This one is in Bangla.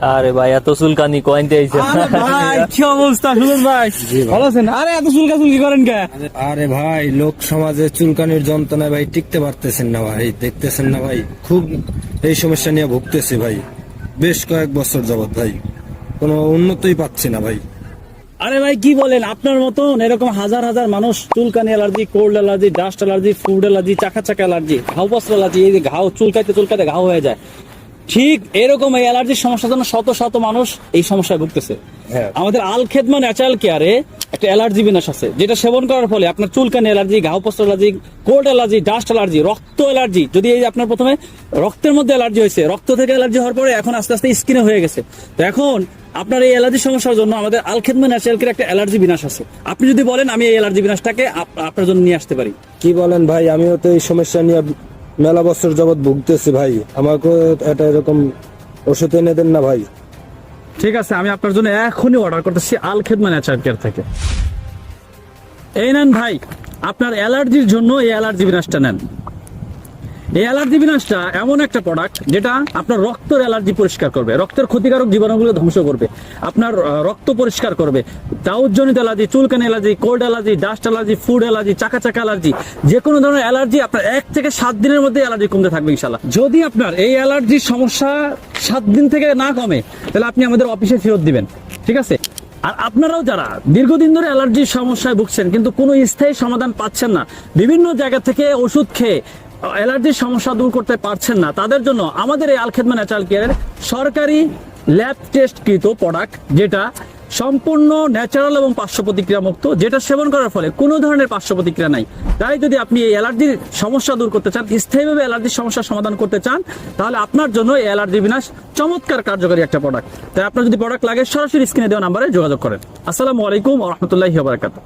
আরে ভাই এত চুলকানি কয়েনতে আইছেন? আরে ভাই কি অবস্থা সুজন ভাই, ভালো আছেন? আরে এত চুলকাচুলকি করেন কে? আরে ভাই, লোক সমাজে চুলকানির যন্ত্রণায় ভাই টিকতে পারতেছেন না ভাই, দেখতেছেন না ভাই, খুব এই সমস্যা নিয়ে ভুগতেছি ভাই, বেশ কয়েক বছর যাবত ভাই, কোনো উন্নতিই পাচ্ছি না ভাই। আরে ভাই কি বলেন, আপনার মতন এরকম হাজার হাজার মানুষ চুলকানি allergy, cold allergy, dust allergy, food allergy, চাকা চাকা অ্যালার্জি, ঘাও বস্ত্র অ্যালার্জি, এই যে ঘাও চুলকাইতে চুলকাইতে ঘাও হয়ে যায়, ঠিক এরকম এই অ্যালার্জির সমস্যার জন্য শত শত মানুষ এই সমস্যায় ভুগতেছে। হ্যাঁ। আমাদের আল খেদমা ন্যাচারাল কেয়ারে একটা অ্যালার্জি বিনাশ আছে, যেটা সেবন করার ফলে আপনার চুলকানি অ্যালার্জি, ঘাও বস্ত্র allergy, cold allergy, dust allergy, রক্ত অ্যালার্জি, যদি এই আপনার প্রথমে রক্তের মধ্যে অ্যালার্জি হয়েছে, রক্ত থেকে অ্যালার্জি হওয়ার পরে এখন আস্তে আস্তে স্কিনে হয়ে গেছে, তো এখন আপনার এই অ্যালার্জি সমস্যার জন্য আমাদের আল খেদমা ন্যাচারাল কেয়ার একটা অ্যালার্জি বিনাশ আছে। আপনি যদি বলেন আমি এই অ্যালার্জি বিনাশটাকে আপনার জন্য নিয়ে আসতে পারি। কি বলেন ভাই, আমিও তো এই সমস্যা নিয়ে মেলা বছর যাবত ভুগতেছি ভাই, আমাকে এটা এরকম ওষুধ এনে দেন না ভাই। ঠিক আছে, আমি আপনার জন্য এখনই অর্ডার করতেছি আল খেদমা ন্যাচারাল কেয়ার থেকে। এই নেন ভাই, আপনার অ্যালার্জির জন্য এই অ্যালার্জি বিনাশটা নেন। এই অ্যালার্জি বিনাশটা এমন একটা প্রোডাক্ট যেটা আপনার রক্তের অ্যালার্জি পরিষ্কার করবে, রক্তের ক্ষতিকারক জীবাণুগুলো ধ্বংস করবে, আপনার রক্ত পরিষ্কার করবে, দাউদজনিত অ্যালার্জি, চুলকানি allergy, cold allergy, dust allergy, food allergy, চাকা চাকা অ্যালার্জি, যে কোনো ধরনের অ্যালার্জি আপনার 1 থেকে 7 দিনের মধ্যে অ্যালার্জি কমতে থাকবে ইনশাআল্লাহ। যদি আপনার এই অ্যালার্জির সমস্যা 7 দিন থেকে না কমে, তাহলে আপনি আমাদের অফিসে ফেরত দিবেন, ঠিক আছে? আর আপনারাও যারা দীর্ঘদিন ধরে অ্যালার্জির সমস্যায় ভুগছেন কিন্তু কোনো স্থায়ী সমাধান পাচ্ছেন না, বিভিন্ন জায়গা থেকে ওষুধ খেয়ে অ্যালার্জির সমস্যা দূর করতে পারছেন না, তাদের জন্য আমাদের এই আল খেদমা ন্যাচারাল কেয়ারের সরকারি ল্যাব টেস্টকৃত প্রোডাক্ট, যেটা সম্পূর্ণ ন্যাচারাল এবং পার্শ্ব প্রতিক্রিয়া মুক্ত, যেটা সেবন করার ফলে কোনো ধরনের পার্শ্ব প্রতিক্রিয়া নাই। তাই যদি আপনি এই অ্যালার্জির সমস্যা দূর করতে চান, স্থায়ীভাবে অ্যালার্জির সমস্যার সমাধান করতে চান, তাহলে আপনার জন্য এই অ্যালার্জি বিনাশ চমৎকার কার্যকরী একটা প্রোডাক্ট। তাই আপনার যদি প্রোডাক্ট লাগে সরাসরি স্ক্রিনে দেওয়া নাম্বারে যোগাযোগ করেন। আসসালামু আলাইকুম ওয়া রাহমাতুল্লাহি ওয়া বারাকাতুহু।